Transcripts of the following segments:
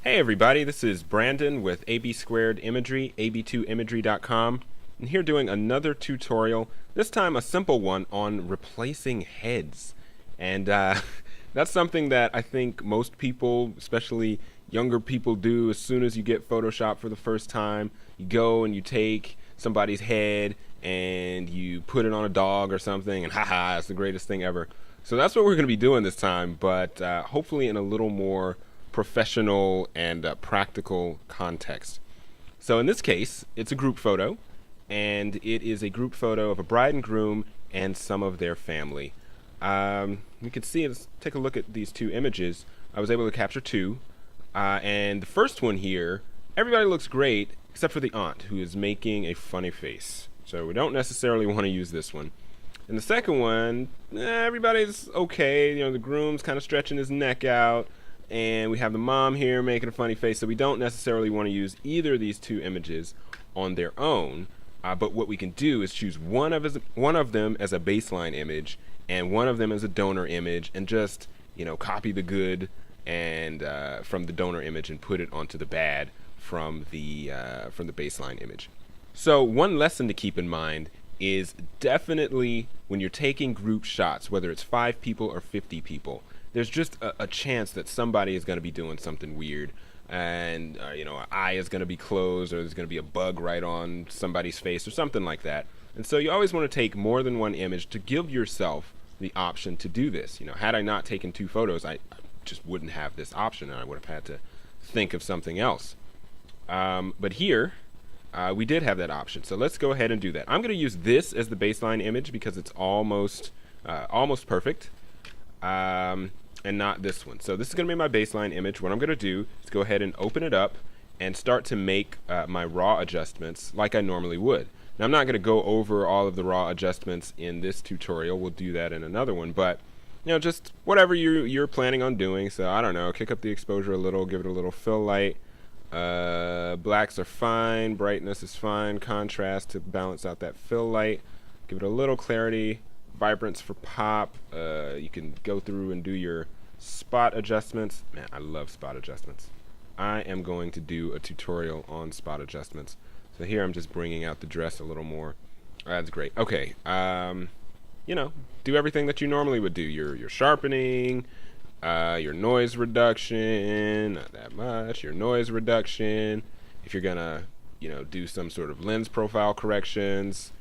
Hey everybody, this is Brandon with AB Squared Imagery, ab2imagery.com, and here doing another tutorial, this time a simple one on replacing heads. And that's something that I think most people, especially younger people, do as soon as you get Photoshop for the first time. You go and you take somebody's head and you put it on a dog or something, and haha, it's the greatest thing ever. So that's what we're going to be doing this time, but hopefully in a little more professional and practical context. So in this case, it's a group photo, and it is a group photo of a bride and groom and some of their family. You can see, let's take a look at these two images. I was able to capture two, and the first one here, everybody looks great except for the aunt, who is making a funny face. So we don't necessarily want to use this one. And the second one, everybody's okay. You know, the groom's kind of stretching his neck out, and we have the mom here making a funny face. So we don't necessarily want to use either of these two images on their own. But what we can do is choose one of them as a baseline image and one of them as a donor image, and just copy the good and from the donor image and put it onto the bad from the baseline image. So one lesson to keep in mind is definitely when you're taking group shots, whether it's 5 people or 50 people, there's just a chance that somebody is going to be doing something weird, and an eye is going to be closed, or there's going to be a bug right on somebody's face or something like that. And so you always want to take more than one image to give yourself the option to do this. Had I not taken 2 photos, I just wouldn't have this option, and I would have had to think of something else. But here, we did have that option. So let's go ahead and do that. I'm going to use this as the baseline image because it's almost perfect, and not this one. So this is going to be my baseline image. What I'm going to do is go ahead and open it up and start to make my raw adjustments like I normally would. Now I'm not going to go over all of the raw adjustments in this tutorial. We'll do that in another one, but just whatever you're planning on doing. So I don't know, kick up the exposure a little, give it a little fill light. Blacks are fine, brightness is fine, contrast to balance out that fill light, give it a little clarity, vibrance for pop. You can go through and do your spot adjustments. Man, I love spot adjustments. I am going to do a tutorial on spot adjustments. So here I'm just bringing out the dress a little more. That's great. Okay, do everything that you normally would do. Your sharpening, your noise reduction, not that much, your noise reduction. If you're gonna, do some sort of lens profile corrections,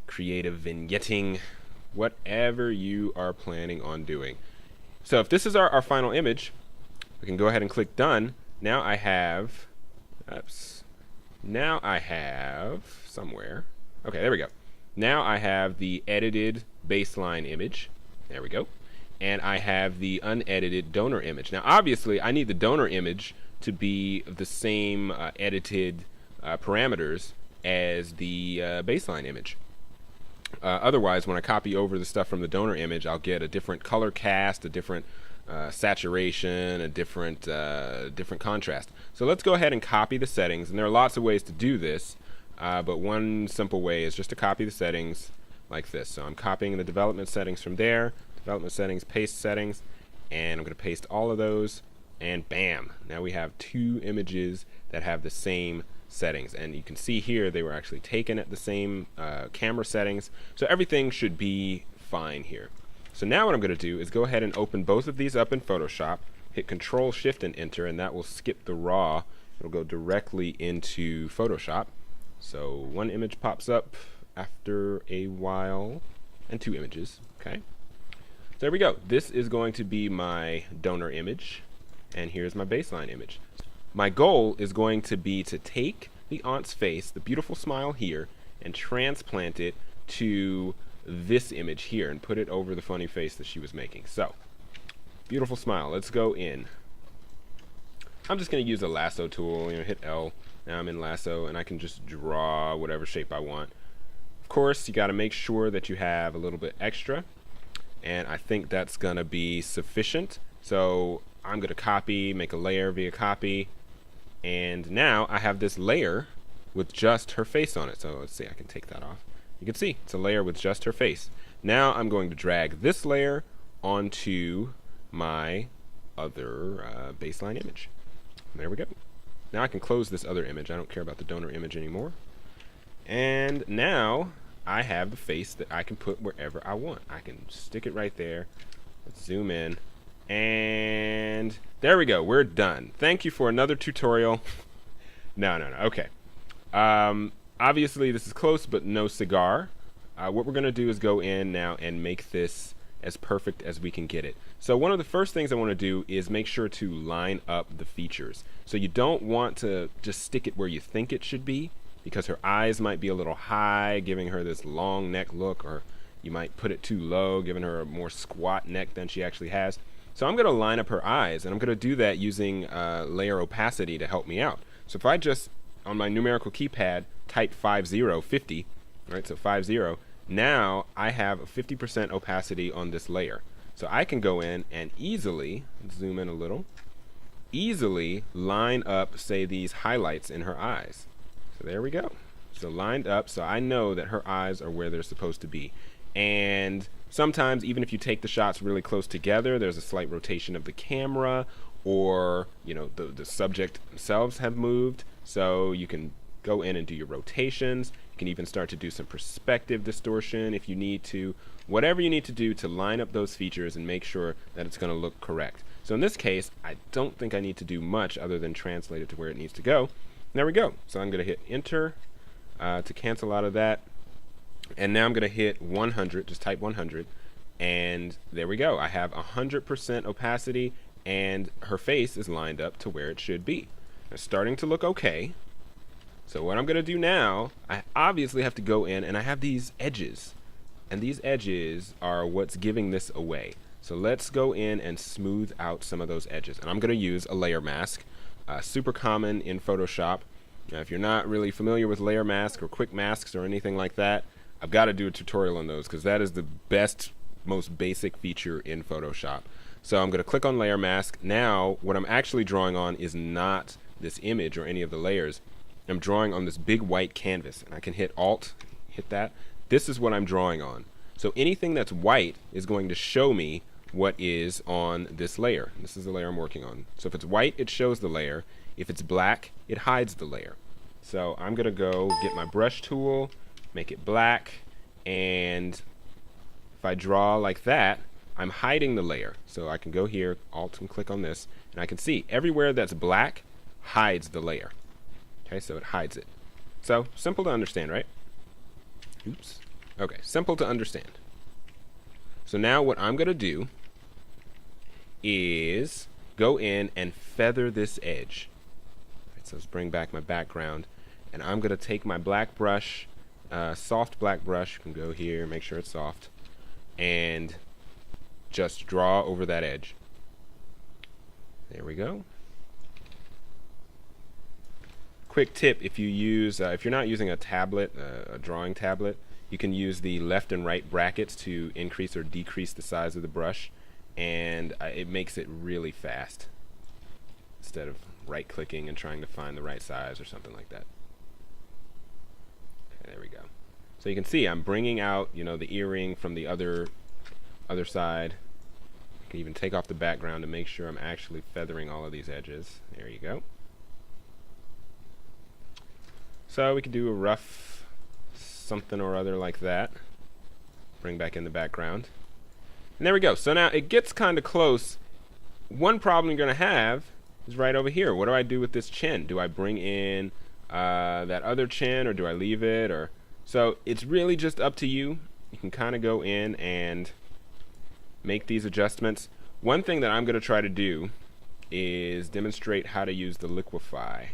creative vignetting, whatever you are planning on doing. So if this is our final image, we can go ahead and click done. Now I have, somewhere, okay, there we go. Now I have the edited baseline image. There we go. And I have the unedited donor image. Now obviously I need the donor image to be the same edited parameters as the baseline image. Otherwise, when I copy over the stuff from the donor image, I'll get a different color cast, a different saturation, a different contrast. So let's go ahead and copy the settings, and there are lots of ways to do this, but one simple way is just to copy the settings like this. So I'm copying the development settings from there, development settings, paste settings, and I'm going to paste all of those, and bam, now we have 2 images that have the same settings. And you can see here they were actually taken at the same camera settings, so everything should be fine here. So now what I'm going to do is go ahead and open both of these up in Photoshop, hit Control Shift and Enter, and that will skip the raw. It'll go directly into Photoshop. So one image pops up after a while, and 2 images. Okay, so there we go. This is going to be my donor image, and here's my baseline image. My goal is going to be to take the aunt's face, the beautiful smile here, and transplant it to this image here and put it over the funny face that she was making. So, beautiful smile. Let's go in. I'm just going to use a lasso tool, hit L. Now I'm in lasso, and I can just draw whatever shape I want. Of course, you got to make sure that you have a little bit extra, and I think that's going to be sufficient. So I'm going to copy, make a layer via copy, and now I have this layer with just her face on it. So let's see, I can take that off. You can see it's a layer with just her face. Now I'm going to drag this layer onto my other baseline image. There we go. Now I can close this other image. I don't care about the donor image anymore. And now I have the face that I can put wherever I want. I can stick it right there. Let's zoom in. And there we go. We're done. Thank you for another tutorial. No. Okay. Obviously, this is close, but no cigar. What we're going to do is go in now and make this as perfect as we can get it. So one of the first things I want to do is make sure to line up the features. So you don't want to just stick it where you think it should be, because her eyes might be a little high, giving her this long neck look, or you might put it too low, giving her a more squat neck than she actually has. So I'm going to line up her eyes, and I'm going to do that using layer opacity to help me out. So if I just, on my numerical keypad, type 50, right, so 50, now I have a 50% opacity on this layer. So I can go in and easily, zoom in a little, easily line up, say, these highlights in her eyes. So there we go. So lined up, so I know that her eyes are where they're supposed to be. And sometimes, even if you take the shots really close together, there's a slight rotation of the camera, or the subject themselves have moved. So you can go in and do your rotations. You can even start to do some perspective distortion if you need to. Whatever you need to do to line up those features and make sure that it's going to look correct. So in this case, I don't think I need to do much other than translate it to where it needs to go. And there we go. So I'm going to hit enter to cancel out of that. And now I'm going to hit 100, just type 100. And there we go. I have 100% opacity, and her face is lined up to where it should be. It's starting to look okay. So what I'm going to do now, I obviously have to go in, and I have these edges. And these edges are what's giving this away. So let's go in and smooth out some of those edges. And I'm going to use a layer mask, super common in Photoshop. Now, if you're not really familiar with layer mask or quick masks or anything like that, I've got to do a tutorial on those, because that is the best, most basic feature in Photoshop. So I'm going to click on layer mask. Now what I'm actually drawing on is not this image or any of the layers. I'm drawing on this big white canvas, and I can hit Alt, hit that. This is what I'm drawing on. So anything that's white is going to show me what is on this layer. This is the layer I'm working on. So if it's white, it shows the layer. If it's black, it hides the layer. So I'm going to go get my brush tool, make it black, and if I draw like that, I'm hiding the layer. So I can go here, Alt, and click on this, and I can see everywhere that's black hides the layer. Okay, so it hides it. So simple to understand, right? Oops. Okay, simple to understand. So now what I'm going to do is go in and feather this edge. Right, so let's bring back my background, and I'm going to take my black brush, soft black brush. You can go here, make sure it's soft, and just draw over that edge. There we go. Quick tip: if you use, if you're not using a tablet, a drawing tablet, you can use the left and right brackets to increase or decrease the size of the brush, and it makes it really fast instead of right-clicking and trying to find the right size or something like that. Okay, there we go. So you can see I'm bringing out, the earring from the other side. You can even take off the background to make sure I'm actually feathering all of these edges. There you go. So we can do a rough something or other like that. Bring back in the background. And there we go. So now it gets kind of close. One problem you're going to have is right over here. What do I do with this chin? Do I bring in that other chin, or do I leave it? So it's really just up to you. You can kind of go in and make these adjustments. One thing that I'm going to try to do is demonstrate how to use the liquify.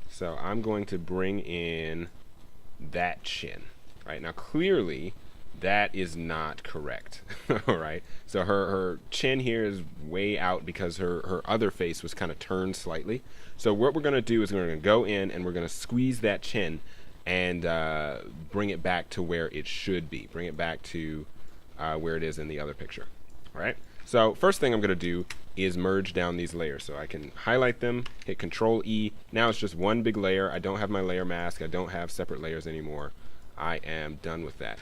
So I'm going to bring in that chin. Right, now clearly that is not correct. All right, so her chin here is way out because her other face was kind of turned slightly. So what we're going to do is we're going to go in and we're going to squeeze that chin and bring it back to where it should be. Bring it back to where it is in the other picture. All right, so first thing I'm going to do is merge down these layers. So I can highlight them, hit Control E. Now it's just one big layer. I don't have my layer mask. I don't have separate layers anymore. I am done with that.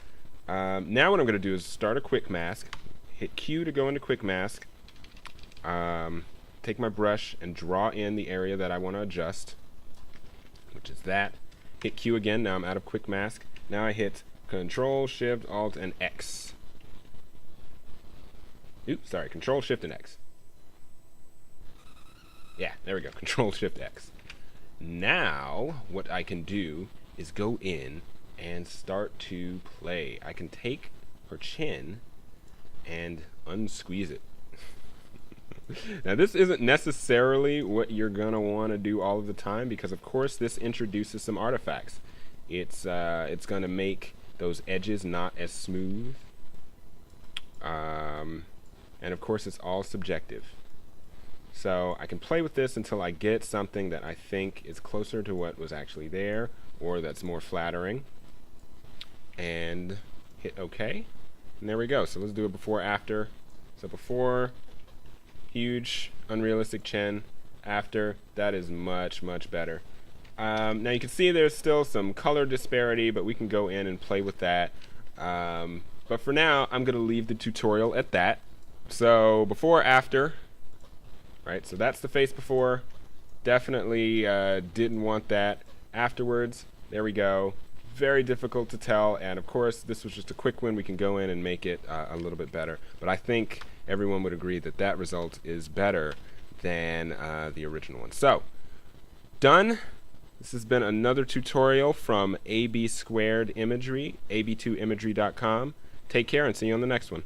Now what I'm going to do is start a quick mask. Hit Q to go into quick mask. take my brush and draw in the area that I want to adjust, which is that. Hit Q again. Now I'm out of quick mask. Now I hit Control, Shift, Alt, and X. Oops, sorry, Control, Shift, and X. Yeah, there we go. Control, Shift, X. Now, what I can do is go in and start to play. I can take her chin and unsqueeze it. Now, this isn't necessarily what you're going to want to do all of the time because, of course, this introduces some artifacts. It's going to make those edges not as smooth. And, of course, it's all subjective. So I can play with this until I get something that I think is closer to what was actually there or that's more flattering. And hit OK. And there we go. So let's do it before, after. So before, huge, unrealistic chin. After, that is much, much better. Now you can see there's still some color disparity, but we can go in and play with that. But for now, I'm going to leave the tutorial at that. So before, after. Right, so that's the face before. Definitely didn't want that. Afterwards, there we go. Very difficult to tell, and of course this was just a quick one. We can go in and make it a little bit better, but I think everyone would agree that that result is better than the original one. So done. This has been another tutorial from AB Squared Imagery, ab2imagery.com. Take care and see you on the next one.